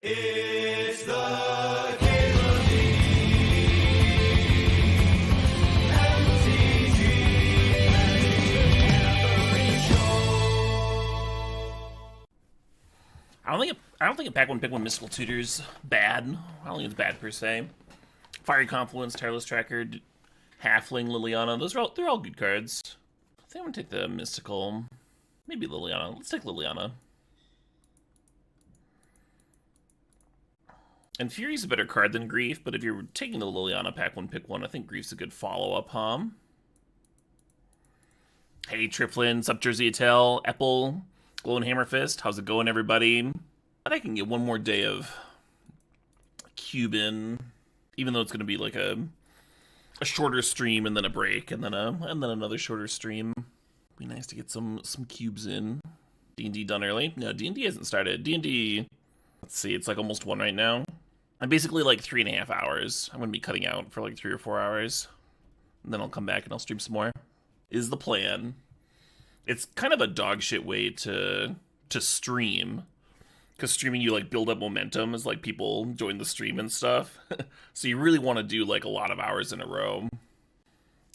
It's the Caleb I don't think a pack one pick one mystical tutor's bad. I don't think it's bad per se. Fiery Confluence, Tireless Tracker, Halfling, Liliana. They're all good cards. I think I'm gonna take the mystical. Maybe Liliana. Let's take Liliana. And Fury's a better card than Grief, but if you're taking the Liliana pack one pick one, I think Grief's a good follow-up, huh? Hey, Triflin, Sup Jersey Atel, Epple, Glow and Hammerfist. How's it going, everybody? But I can get one more day of Cuban, even though it's going to be like a shorter stream and then a break and then another shorter stream. Be nice to get some cubes in. D&D done early? No, D&D hasn't started. D&D, let's see, it's like almost 1 right now. I'm basically like 3.5 hours. I'm going to be cutting out for like 3 or 4 hours. And then I'll come back and I'll stream some more. Is the plan. It's kind of a dog shit way to stream. Because streaming, you like build up momentum as like people join the stream and stuff. So you really want to do like a lot of hours in a row.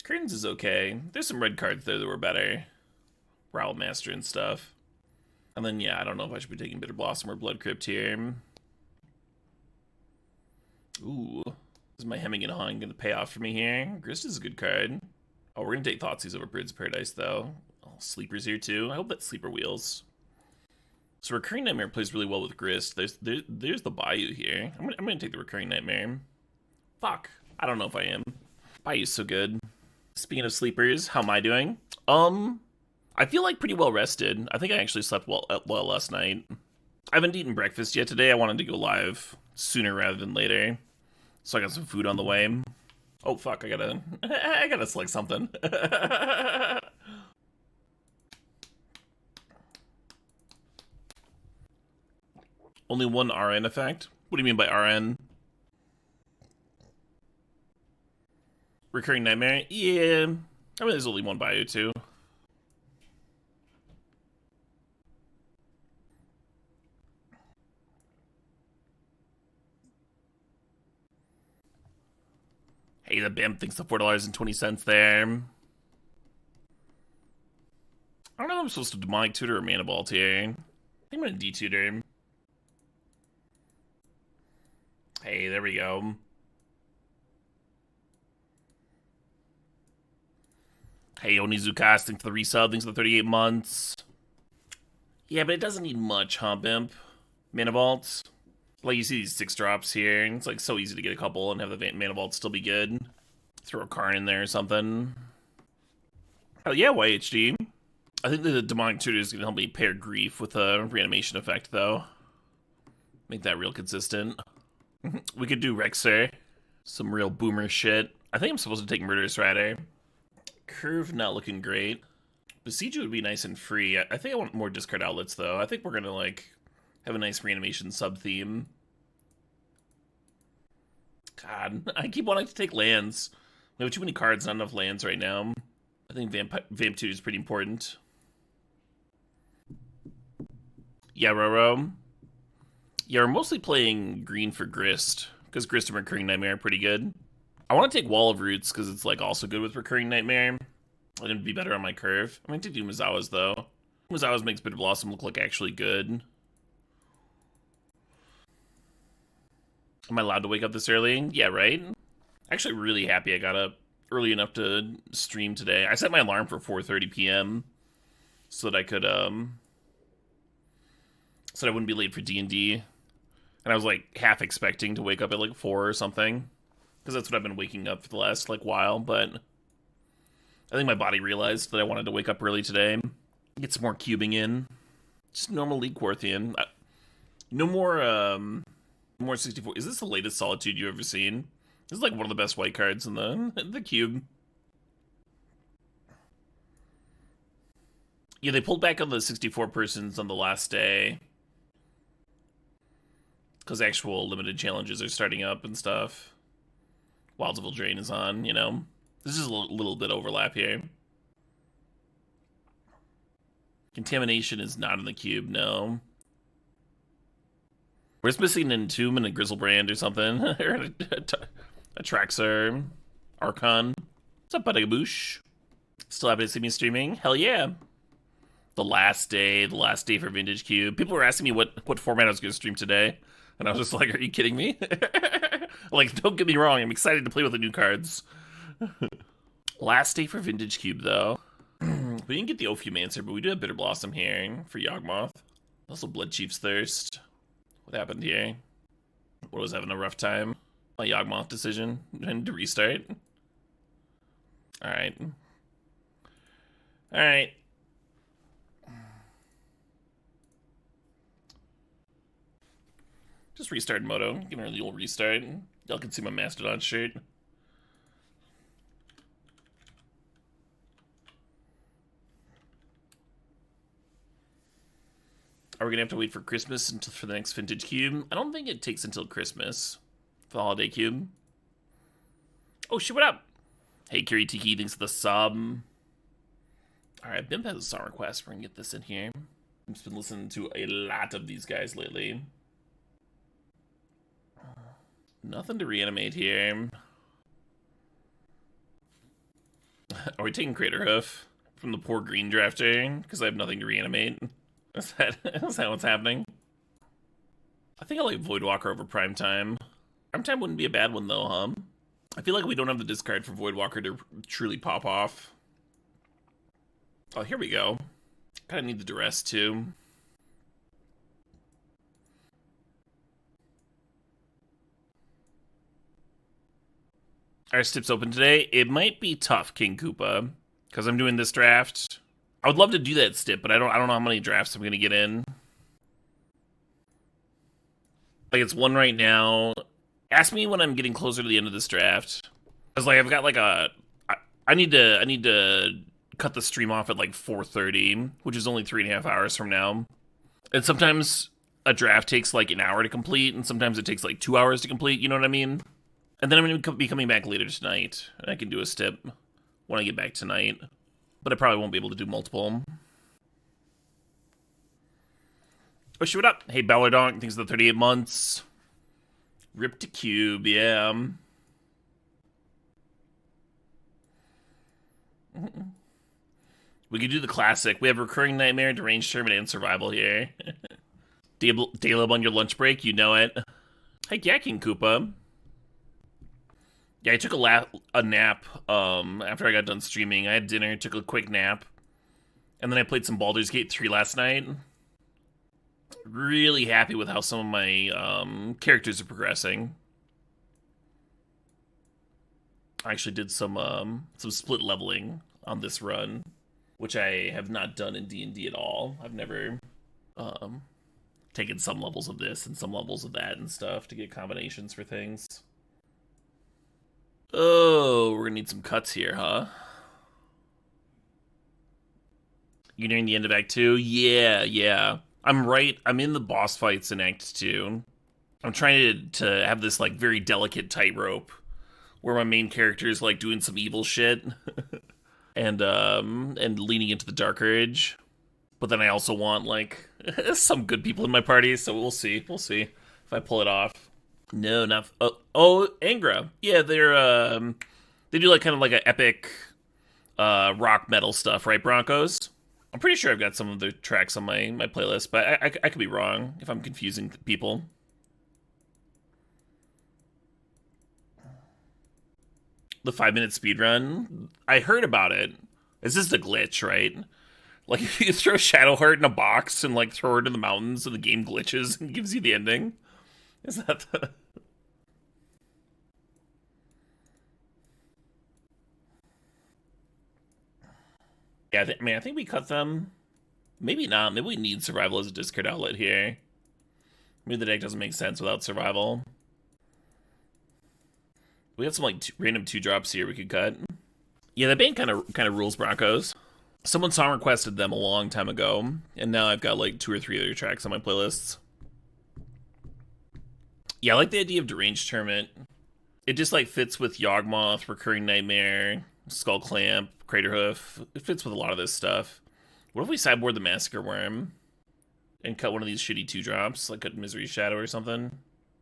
Curtains is okay. There's some red cards there that were better. Growl Master and stuff. And then yeah, I don't know if I should be taking Bitter Blossom or Blood Crypt here. Ooh. Is my Hemming and Hawing going to pay off for me here? Grist is a good card. Oh, we're going to take Thoughtseize over Birds of Paradise though. Oh, Sleeper's here too. I hope that Sleeper wheels. So Recurring Nightmare plays really well with Grist. There's the Bayou here. I'm gonna take the Recurring Nightmare. Fuck. I don't know if I am. Bayou's so good. Speaking of sleepers, how am I doing? I feel like pretty well rested. I think I actually slept well last night. I haven't eaten breakfast yet today. I wanted to go live sooner rather than later. So I got some food on the way. Oh fuck, I gotta select something. Only one RN effect? What do you mean by RN? Recurring Nightmare? Yeah. I mean, there's only one Bayou too. Hey, the BIMP thinks the $4.20 there. I don't know if I'm supposed to Demonic Tutor or Mana Vault here. I think I'm gonna D-Tutor. Hey, there we go. Hey, Onizuka, thanks for the resub, thanks for the 38 months. Yeah, but it doesn't need much, huh, Bimp? Mana Vaults. Like, you see these 6 drops here, and it's like so easy to get a couple and have the Mana Vault still be good. Throw a Karn in there or something. Oh yeah, YHD. I think the Demonic Tutor is going to help me pair Grief with a reanimation effect, though. Make that real consistent. We could do Rexer. Some real boomer shit. I think I'm supposed to take Murderous Rider. Curve not looking great. Besiege would be nice and free. I think I want more discard outlets, though. I think we're going to, like, have a nice reanimation sub-theme. God, I keep wanting to take lands. We have too many cards, not enough lands right now. I think Vamp 2 is pretty important. Yeah, Roro. Yeah, we're mostly playing green for Grist, because Grist and Recurring Nightmare are pretty good. I want to take Wall of Roots, because it's like also good with Recurring Nightmare. And it'd be better on my curve. I'm going to take Umazawa's, though. Umazawa's makes Bitter Blossom look like actually good. Am I allowed to wake up this early? Yeah, right? Actually really happy I got up early enough to stream today. I set my alarm for 4:30 p.m. so that I could, so that I wouldn't be late for D&D. And I was, like, half expecting to wake up at, like, 4 or something. Because that's what I've been waking up for the last, like, while. But I think my body realized that I wanted to wake up early today. Get some more cubing in. Just normal League Quarthian. No more 64. Is this the latest Solitude you've ever seen? This is like one of the best white cards in the cube. Yeah, they pulled back on the 64 persons on the last day. Because actual limited challenges are starting up and stuff. Wilds of Eldraine is on, you know. This is a little bit overlap here. Contamination is not in the cube, no. We're just missing an Entomb and a Grizzlebrand or something. Or a Traxxar. Archon. What's up, Budagaboosh? Still happy to see me streaming? Hell yeah. The last day for Vintage Cube. People were asking me what format I was going to stream today. And I was just like, are you kidding me? Like, don't get me wrong. I'm excited to play with the new cards. Last day for Vintage Cube, though. We didn't get the Ophiumancer, but we do have Bitter Blossom here for Yawgmoth. Also Blood Chief's Thirst. What happened here? What was having a rough time? My Yawgmoth decision. I need to restart. Alright. Alright. Just restart Moto. Give her the old restart. Y'all can see my Mastodon shirt. Are we gonna have to wait for Christmas until for the next Vintage Cube? I don't think it takes until Christmas for the Holiday Cube. Oh shit, what up? Hey, Kiri Tiki, thanks for the sub. Alright, Bimp has a song request. We're gonna get this in here. I've just been listening to a lot of these guys lately. Nothing to reanimate here. Are we taking Crater Hoof from the poor green drafter? Because I have nothing to reanimate. Is that what's happening? I think I like Voidwalker over Primetime. Primetime wouldn't be a bad one though, huh? I feel like we don't have the discard for Voidwalker to truly pop off. Oh, here we go. Kinda need the duress too. Our stip's open today. It might be tough, King Koopa, because I'm doing this draft. I would love to do that stip, but I don't know how many drafts I'm gonna get in. Like it's one right now. Ask me when I'm getting closer to the end of this draft. Cause like I've got like I need to cut the stream off at like 4:30, which is only 3.5 hours from now. And sometimes a draft takes like an hour to complete, and sometimes it takes like 2 hours to complete. You know what I mean? And then I'm gonna be coming back later tonight, and I can do a stip when I get back tonight. But I probably won't be able to do multiple. Oh, shit, what up? Hey, Ballardonk, thanks for the 38 months. Rip to Cube, yeah. We could do the classic. We have Recurring Nightmare, Deranged Tournament, and Survival here. Daylub on your lunch break, you know it. Hey, yeah, King Koopa. Yeah, I took a nap after I got done streaming. I had dinner, took a quick nap, and then I played some Baldur's Gate 3 last night. Really happy with how some of my characters are progressing. I actually did some split leveling on this run, which I have not done in D&D at all. I've never taken some levels of this and some levels of that and stuff to get combinations for things. Oh, we're gonna need some cuts here, huh? You nearing the end of Act 2? Yeah. I'm in the boss fights in Act 2. I'm trying to have this, like, very delicate tightrope where my main character is, like, doing some evil shit and leaning into the Dark Urge. But then I also want, like, some good people in my party, so we'll see. We'll see if I pull it off. No, not... Angra. Yeah, they do, like, kind of like an epic rock metal stuff, right, Broncos? I'm pretty sure I've got some of the tracks on my playlist, but I could be wrong if I'm confusing people. The 5-minute speedrun? I heard about it. This is the glitch, right? Like, if you throw Shadowheart in a box and, like, throw it in the mountains and the game glitches and gives you the ending? Is that the... Yeah, I think we cut them. Maybe not. Maybe we need Survival as a discard outlet here. Maybe the deck doesn't make sense without Survival. We got some like random 2-drops here we could cut. Yeah, that band kind of rules Broncos. Someone song requested them a long time ago, and now I've got like 2 or 3 other tracks on my playlists. Yeah, I like the idea of Deranged Tournament. It just like fits with Yawgmoth, Recurring Nightmare, Skull Clamp, Craterhoof. It fits with a lot of this stuff. What if we sideboard the Massacre Worm? and cut one of these shitty 2-drops, like cut Misery Shadow or something,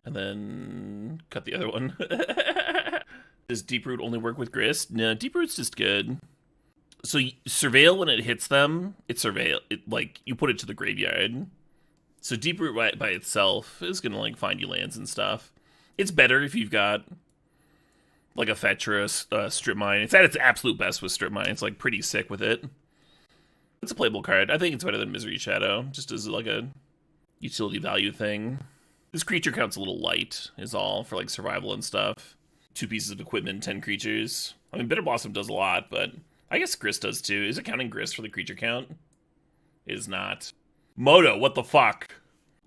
and then cut the other one. Does Deep Root only work with Grist? No, Deep Root's just good. So Surveil, when it hits them, it Surveil. Like, you put it to the graveyard. So Deep Root by itself is gonna, like, find you lands and stuff. It's better if you've got, like, a fetch or a Strip Mine. It's at its absolute best with Strip Mine. It's, like, pretty sick with it. It's a playable card. I think it's better than Misery Shadow, just as, like, a utility value thing. This creature count's a little light, is all, for, like, survival and stuff. 2 pieces of equipment, 10 creatures. I mean, Bitter Blossom does a lot, but I guess Grist does too. Is it counting Grist for the creature count? It is not. Moto, what the fuck?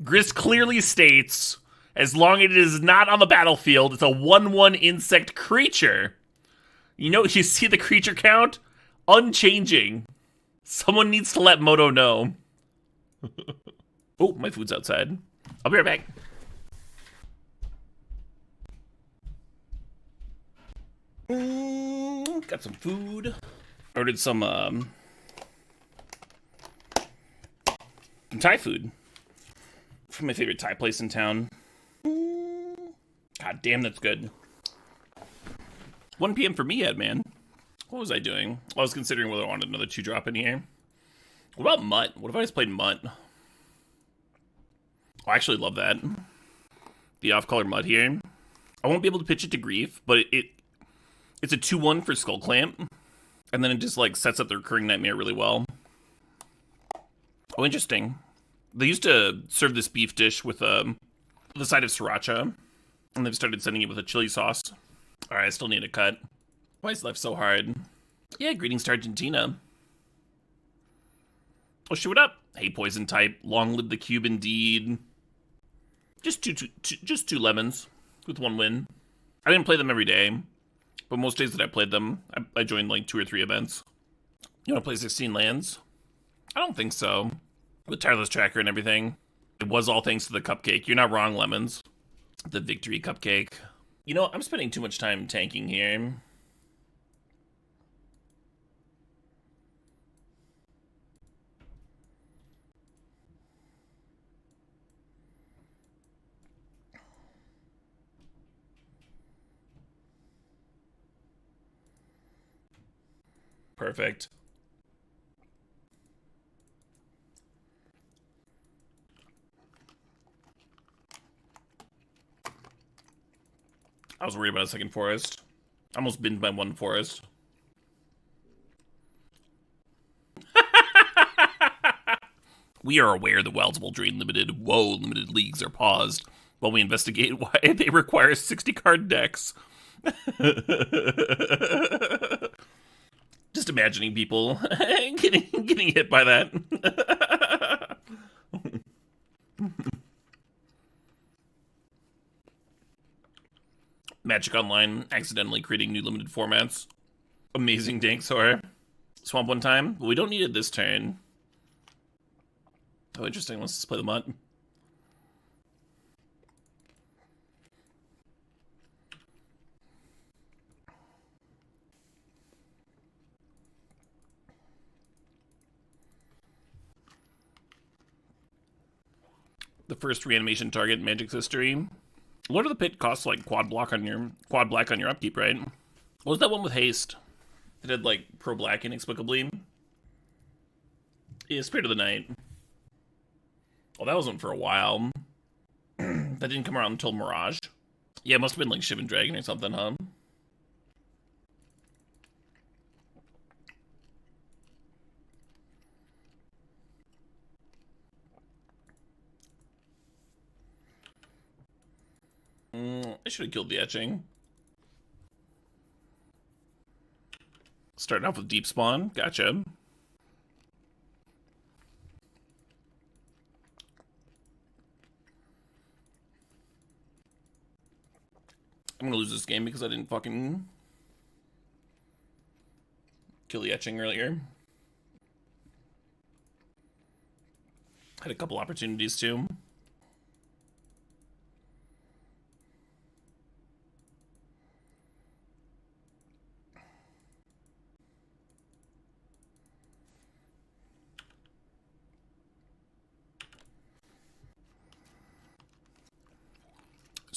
Grist clearly states, as long as it is not on the battlefield, it's a 1/1 insect creature. You know, you see the creature count? Unchanging. Someone needs to let Moto know. Oh, my food's outside. I'll be right back. Got some food. Ordered some Thai food from my favorite Thai place in town. God damn, that's good. 1 p.m. for me, Ed, man. What was I doing? I was considering whether I wanted another 2-drop in here. What about Mutt? What if I just played Mutt? I actually love that. The off-color Mutt here. I won't be able to pitch it to Grief, but it's a 2/1 for Skull Clamp. And then it just, like, sets up the Recurring Nightmare really well. Oh, interesting. They used to serve this beef dish with the side of sriracha. And they've started sending it with a chili sauce. Alright, I still need a cut. Why is life so hard? Yeah, greetings to Argentina. Oh, shit, what up? Hey, poison type. Long live the cube indeed. Just two lemons with 1 win. I didn't play them every day. But most days that I played them, I joined like 2 or 3 events. You want to play 16 lands? I don't think so. With Tireless Tracker and everything. It was all thanks to the cupcake. You're not wrong, Lemons. The victory cupcake. You know, I'm spending too much time tanking here. Perfect. I was worried about a second forest. I almost binned my 1 forest. We are aware the Wilds will drain limited leagues are paused while we investigate why they require 60-card decks. Just imagining people getting hit by that. Magic Online accidentally creating new limited formats. Amazing Danksaur. Swamp 1 time. Well, we don't need it this turn. Oh, interesting. Let's just play the Mutt. The first reanimation target in Magic's history. Lord of the Pit costs like quad black on your upkeep, right? What was that one with haste? It had like pro black inexplicably. Yeah, Spirit of the Night. Well, that wasn't for a while. That didn't come around until Mirage. Yeah, it must have been like Shivan Dragon or something, huh? I should have killed the etching. Starting off with Deep Spawn. Gotcha. I'm gonna lose this game because I didn't fucking kill the etching earlier. Had a couple opportunities too.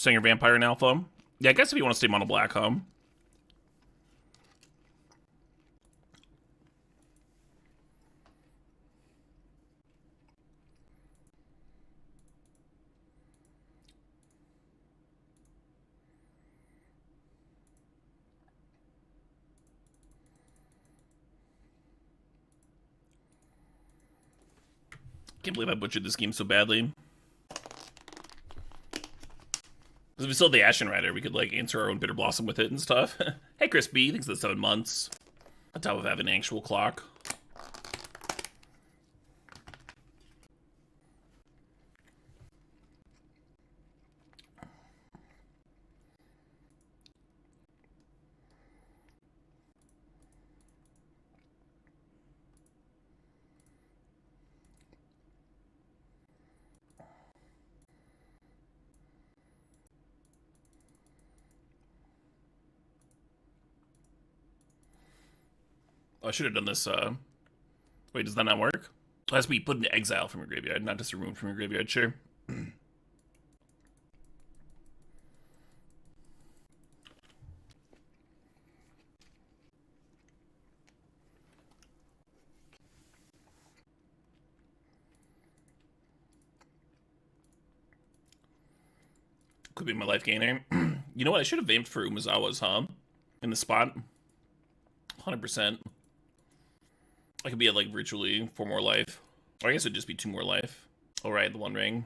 Singer Vampire and Alpha. Yeah, I guess if you want to stay mono black, huh? Can't believe I butchered this game so badly. Because if we still had the Ashen Rider, we could, like, answer our own Bitter Blossom with it and stuff. Hey, Chris B, thanks for the 7 months. On top of having an actual clock. Oh, I should have done this, Wait, does that not work? It has to be put into exile from your graveyard, not just removed from your graveyard, sure. Could be my life gainer. You know what? I should have aimed for Umezawa's, huh? In the spot. 100%. I could be at, like, virtually 4 more life. Or I guess it'd just be 2 more life. Alright, the One Ring.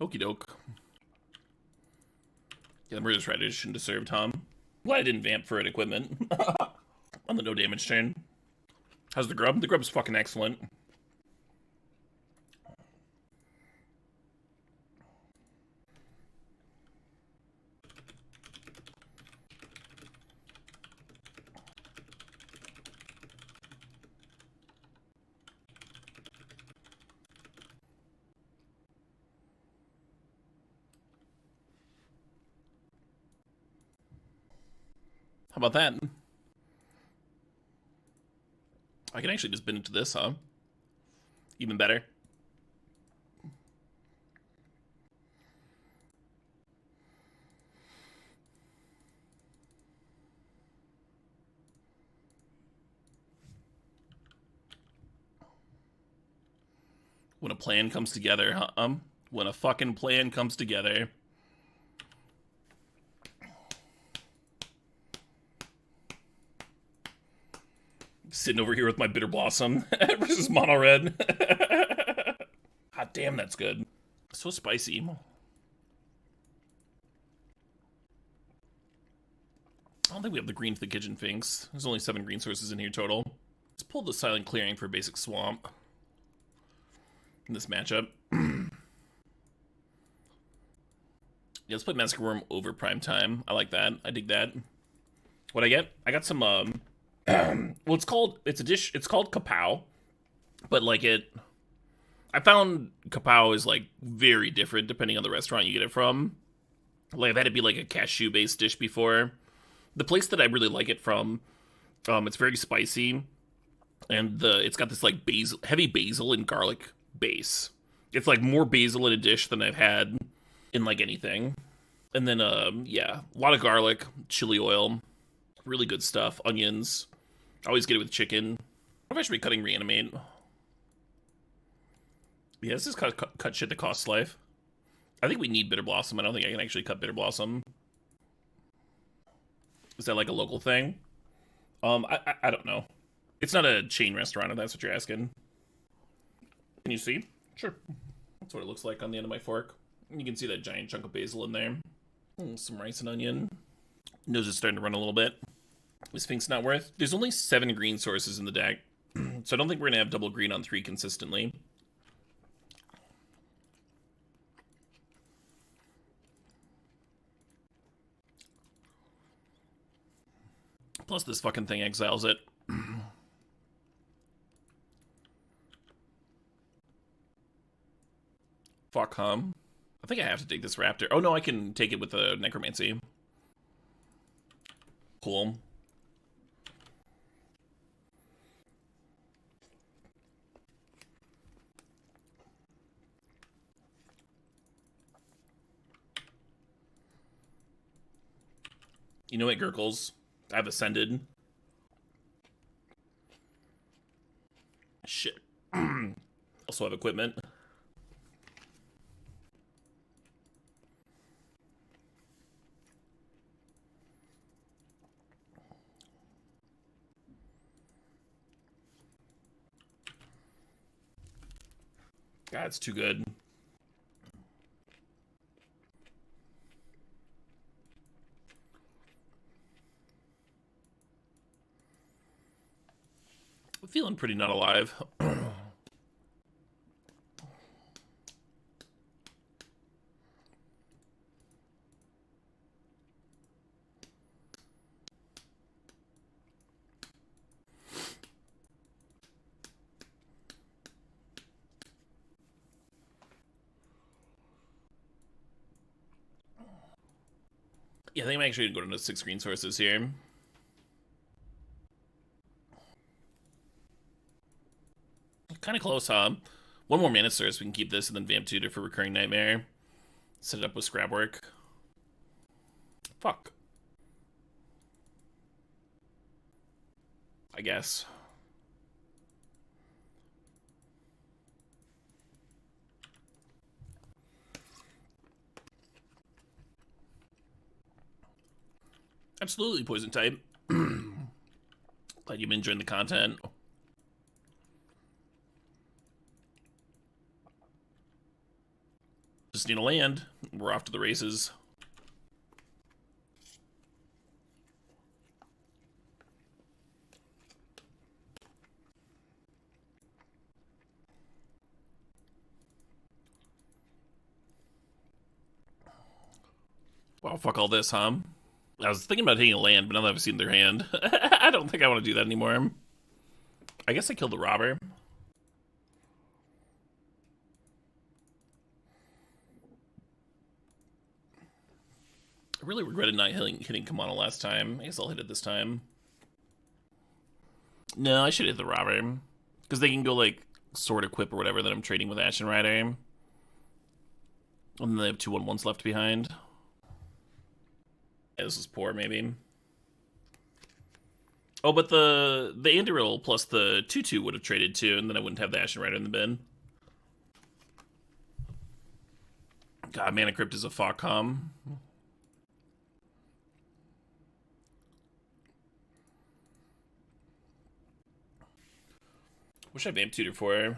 Okie doke. Yeah, the Murderous Rider shouldn't have served, huh? Glad I didn't vamp for an equipment. On the no damage turn. How's the grub? The grub's fucking excellent. How about that? I can actually just bin into this, huh? Even better. When a plan comes together, huh? When a fucking plan comes together. Sitting over here with my Bitter Blossom versus Mono Red. Hot damn, that's good. So spicy. I don't think we have the green for the Kitchen Sphinx. There's only 7 green sources in here total. Let's pull the Silent Clearing for basic swamp in this matchup. Yeah, let's play Massacre Worm over Prime Time. I like that. I dig that. What'd I get? I got some, well, it's a dish, it's called kapow, but, like, I found kapow is, like, very different depending on the restaurant you get it from. Like, I've had it be, like, a cashew-based dish before. The place that I really like it from, it's very spicy, and it's got this, like, heavy basil and garlic base. It's, like, more basil in a dish than I've had in, like, anything. And then, yeah, a lot of garlic, chili oil, really good stuff, onions. I always get it with chicken. I should be cutting Reanimate. Yeah, this is cut shit that costs life. I think we need Bitter Blossom. I don't think I can actually cut Bitter Blossom. Is that like a local thing? I don't know. It's not a chain restaurant, if that's what you're asking. Can you see? Sure. That's what it looks like on the end of my fork. You can see that giant chunk of basil in there. Some rice and onion. Nose is starting to run a little bit. Is Sphinx not worth? There's only 7 green sources in the deck, so I don't think we're going to have double green on 3 consistently. Plus this fucking thing exiles it. Fuck, I think I have to take this raptor. Oh no, I can take it with the necromancy. Cool. You know what, Gurkles? I've ascended. Shit. Also have equipment. God, it's too good. I'm feeling pretty not alive. Yeah, I think I'm actually gonna go to 6 green sources here. Kind of close, huh? One more mana source, we can keep this and then Vamp Tutor for Recurring Nightmare. Set it up with scrap work. Fuck. I guess. Absolutely, poison type. Glad you've been enjoying the content. Just need a land. We're off to the races. Wow, fuck all this, huh? I was thinking about taking a land, but now that I've seen their hand, I don't think I want to do that anymore. I guess I killed the robber. I really regretted not hitting Kamana last time. I guess I'll hit it this time. No, I should hit the robber. Because they can go, like, sword equip or whatever that I'm trading with Ashen Rider. And then they have 2/1/1s left behind. Yeah, this is poor, maybe. Oh, but the Anduril plus the 2/2 would have traded too, and then I wouldn't have the Ashen Rider in the bin. God, Mana Crypt is a Fawcom. Wish I Vamp Tutor for her.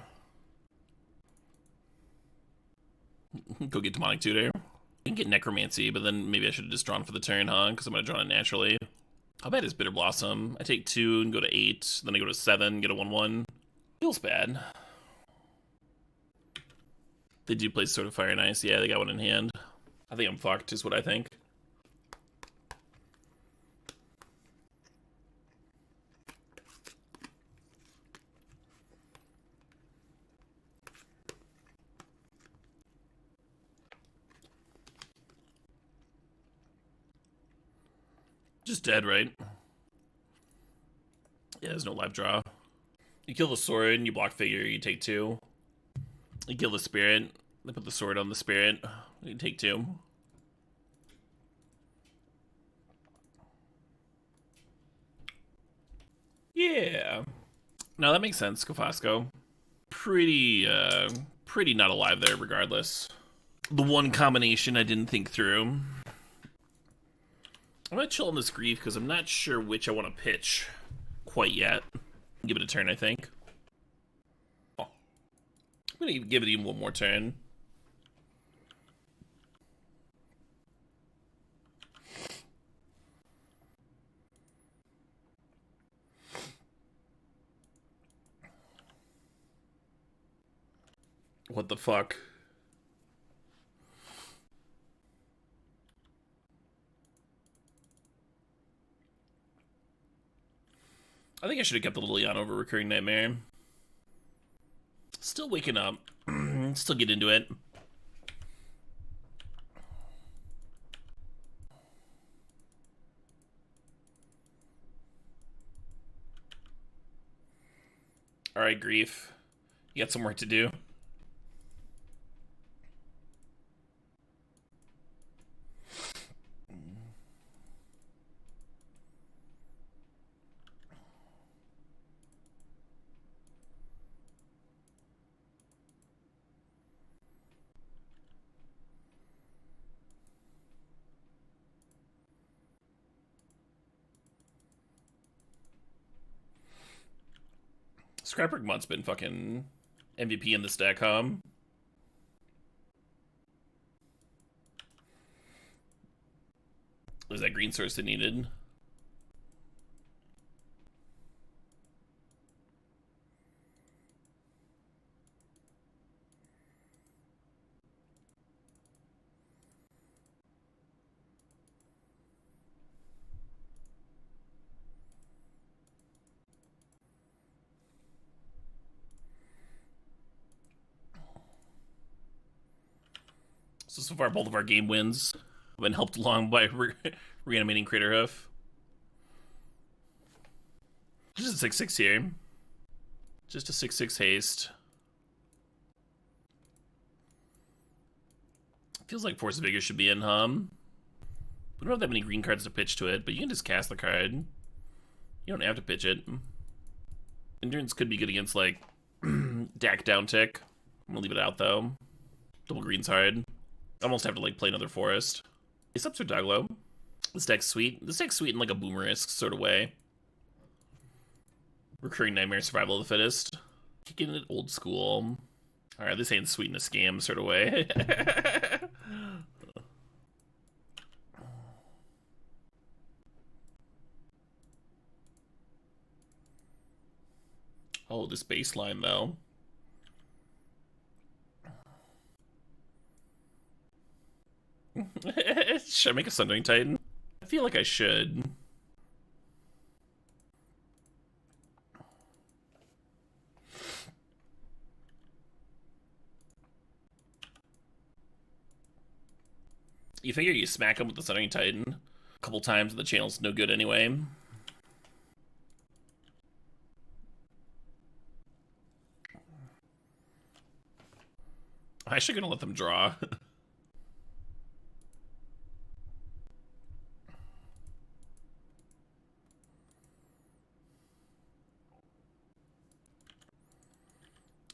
Go get Demonic Tutor. I can get Necromancy, but then maybe I should have just drawn for the turn, huh? Because I'm going to draw it naturally. How bad is Bitter Blossom? I take 2 and go to 8, then I go to 7, get a 1/1. Feels bad. They do play Sword of Fire and Ice. Yeah, they got one in hand. I think I'm fucked, is what I think. Just dead, right? Yeah, there's no live draw. You kill the sword and you block figure, you take 2. You kill the spirit, they put the sword on the spirit, you take 2. Yeah. No, that makes sense, Kafasco. Pretty not alive there regardless. The one combination I didn't think through. I'm gonna chill on this grief because I'm not sure which I want to pitch quite yet. Give it a turn, I think. Oh. I'm gonna give it even one more turn. What the fuck? I think I should have kept the Liliana over Recurring Nightmare. Still waking up. Still get into it. Alright, Grief. You got some work to do. Scrapbook Mod's been fucking MVP in this deck, huh? Was that green source that needed? So far, both of our game wins have been helped along by reanimating Craterhoof. Just a 6/6 here. Just a 6/6 haste. Feels like Force of Vigor should be in, hum. We don't have that many green cards to pitch to it, but you can just cast the card. You don't have to pitch it. Endurance could be good against, like, Dak Downtick. I'm gonna leave it out, though. Double green's hard. Almost have to, like, play another forest. Ace ups or Doglow. This deck's sweet. This deck's sweet in, like, a Boomerisk sort of way. Recurring Nightmare, Survival of the Fittest. Kicking it old school. Alright, this ain't sweet in a scam sort of way. Oh, this baseline, though. Should I make a Sundering Titan? I feel like I should. You figure you smack him with the Sundering Titan a couple times and the channel's no good anyway. I'm actually gonna let them draw.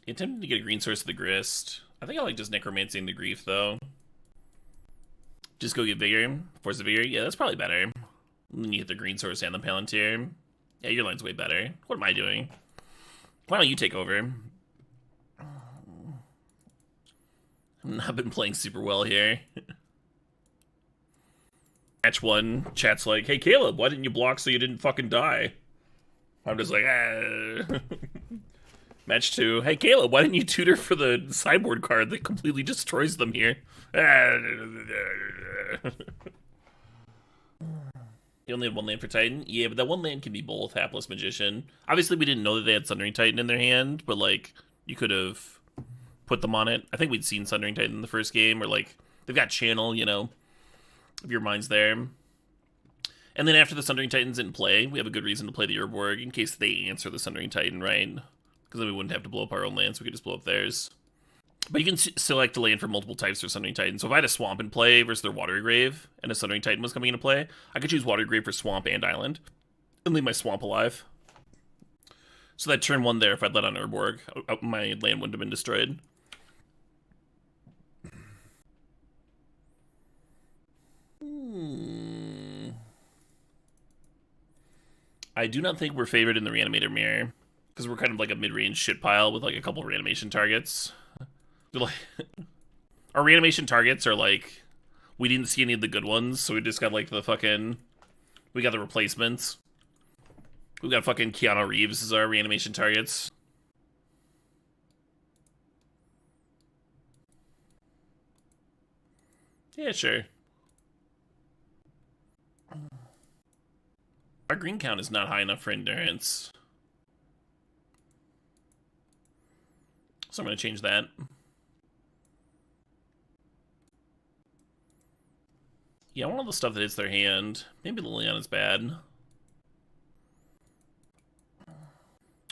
Attempting to get a green source of the Grist. I think I like just Necromancing the Grief, though. Just go get Vigor. Force of Vigor. Yeah, that's probably better. And then you hit the green source and the Palantir. Yeah, your line's way better. What am I doing? Why don't you take over? I've not been playing super well here. Match 1, chat's like, hey Caleb, why didn't you block so you didn't fucking die? I'm just like, ah. Match 2, hey Caleb, why didn't you tutor for the sideboard card that completely destroys them here? You only had one land for Titan? Yeah, but that one land can be both Hapless Magician. Obviously, we didn't know that they had Sundering Titan in their hand, but, like, you could have put them on it. I think we'd seen Sundering Titan in the first game, or, like, they've got Channel, you know, if your mind's there. And then after the Sundering Titan's in play, we have a good reason to play the Urborg in case they answer the Sundering Titan, right? Because then we wouldn't have to blow up our own lands, we could just blow up theirs. But you can select a land for multiple types for Sundering Titan. So if I had a Swamp in play versus their Watery Grave, and a Sundering Titan was coming into play, I could choose Watery Grave for Swamp and Island, and leave my Swamp alive. So that turn 1 there, if I'd let on Urborg, my land wouldn't have been destroyed. I do not think we're favored in the Reanimator Mirror, because we're kind of like a mid-range shit pile with like a couple of reanimation targets. Like, our reanimation targets are like, we didn't see any of the good ones, so we just got like the fucking, we got the replacements. We got fucking Keanu Reeves as our reanimation targets. Yeah, sure. Our green count is not high enough for endurance. So I'm going to change that. Yeah, I want all the stuff that hits their hand. Maybe Liliana is bad.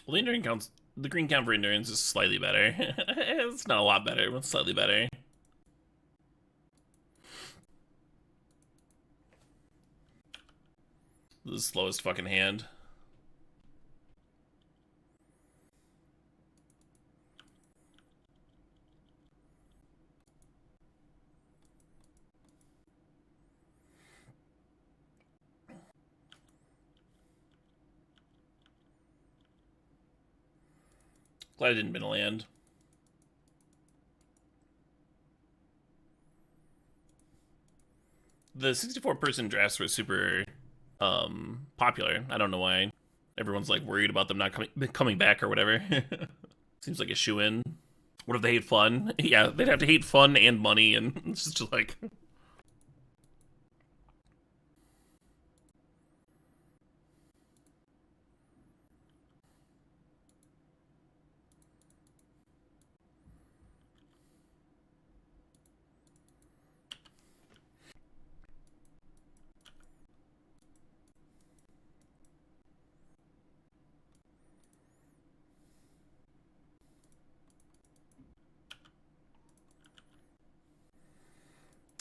Well, the green count for endurance is slightly better. It's not a lot better, but slightly better. The slowest fucking hand. Glad I didn't bin a land. The 64-person drafts were super popular. I don't know why everyone's like worried about them not coming back or whatever. Seems like a shoe-in. What if they hate fun? Yeah, they'd have to hate fun and money, and it's just like...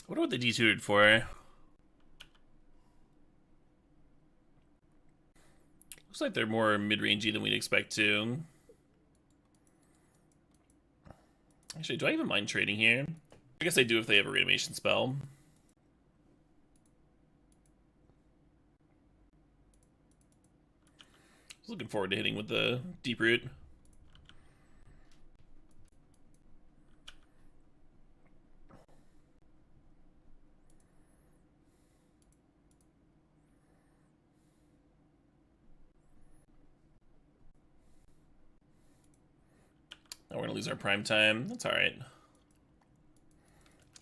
I wonder what they detutored for. Looks like they're more mid-rangey than we'd expect to. Actually, do I even mind trading here? I guess I do if they have a reanimation spell. I was looking forward to hitting with the Deep Root. Now we're gonna lose our prime time. That's alright.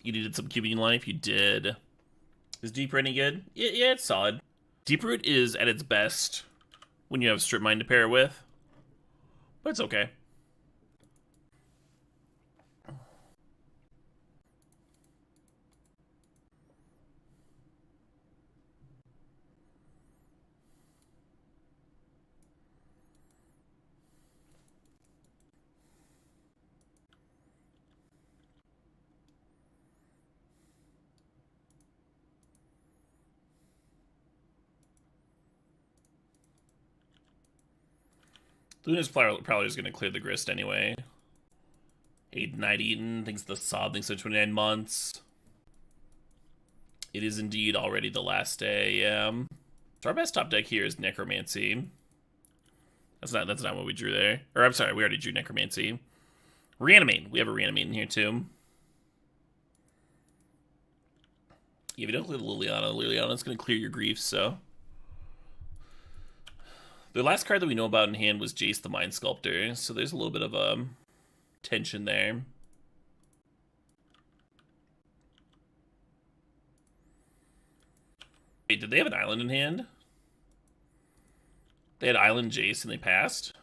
You needed some cubing life? You did. Is Deep Root any good? Yeah, it's solid. Deep Root is at its best when you have Strip Mine to pair it with. But it's okay. Luna's probably just gonna clear the grist anyway. 8 Night Eaten, thinks the Sod thinks it's 29 months. It is indeed already the last day, yeah. So our best top deck here is Necromancy. That's not what we drew there. Or I'm sorry, we already drew Necromancy. Reanimate. We have a Reanimate in here too. Yeah, if you don't clear the Liliana's gonna clear your griefs, so. The last card that we know about in hand was Jace the Mind Sculptor, so there's a little bit of tension there. Wait, did they have an island in hand? They had Island Jace and they passed?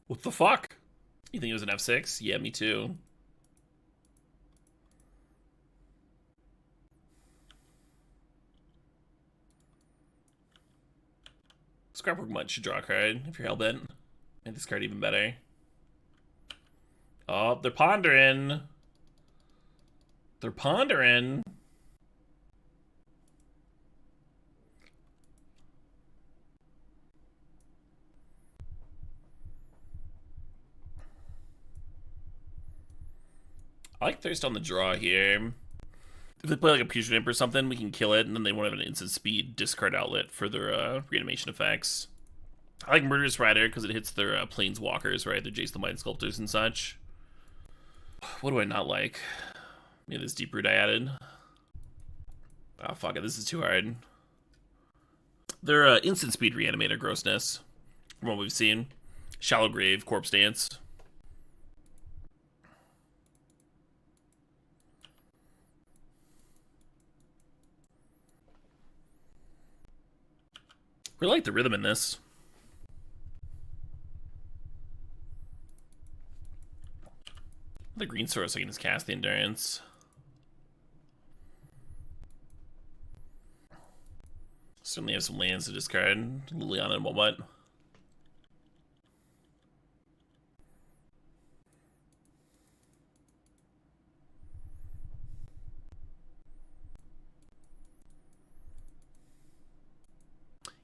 What the fuck? You think it was an F6? Yeah, me too. Scrapbook Mutt should draw a card if you're hellbent. Make this card even better. Oh, they're pondering. They're pondering. I like Thirst on the draw here. If they play like a Putrid Imp or something, we can kill it, and then they won't have an instant speed discard outlet for their reanimation effects. I like Murderous Rider because it hits their planeswalkers, right? Their Jace the Mind Sculptors and such. What do I not like? Yeah, this Deep Root I added. Oh, fuck it. This is too hard. Their instant speed reanimator grossness, from what we've seen. Shallow Grave, Corpse Dance. Really like the rhythm in this. The green source I can just cast the Endurance. Certainly have some lands to discard. Liliana and what?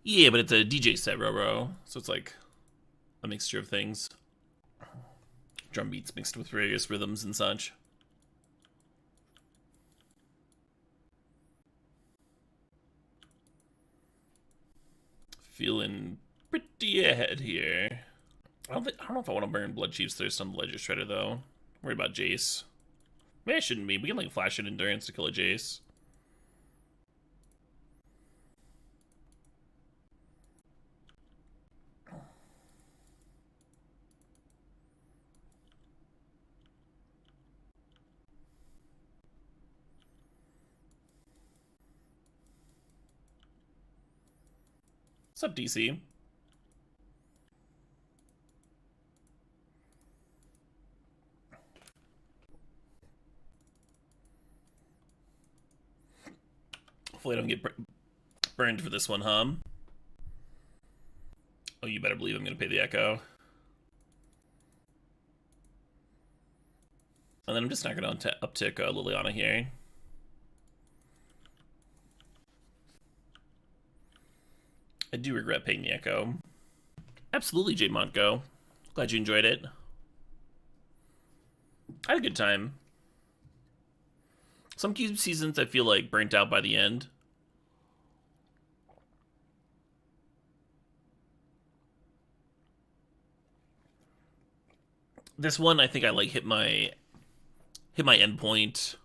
Yeah, but it's a DJ set, Roro. So it's like a mixture of things. Drum beats mixed with various rhythms and such. Feeling pretty ahead here. I don't know if I want to burn Blood Chief's Thirst on the Ledger Shredder, though. Worry about Jace. Maybe I shouldn't be. We can, like, flash in Endurance to kill a Jace. What's up, DC? Hopefully I don't get burned for this one, huh? Oh, you better believe I'm going to pay the Echo. And then I'm just not going to uptick Liliana here. I do regret paying the Echo. Absolutely, J. Montgo. Glad you enjoyed it. I had a good time. Some Cube seasons I feel like burnt out by the end. This one I think I like hit my end point.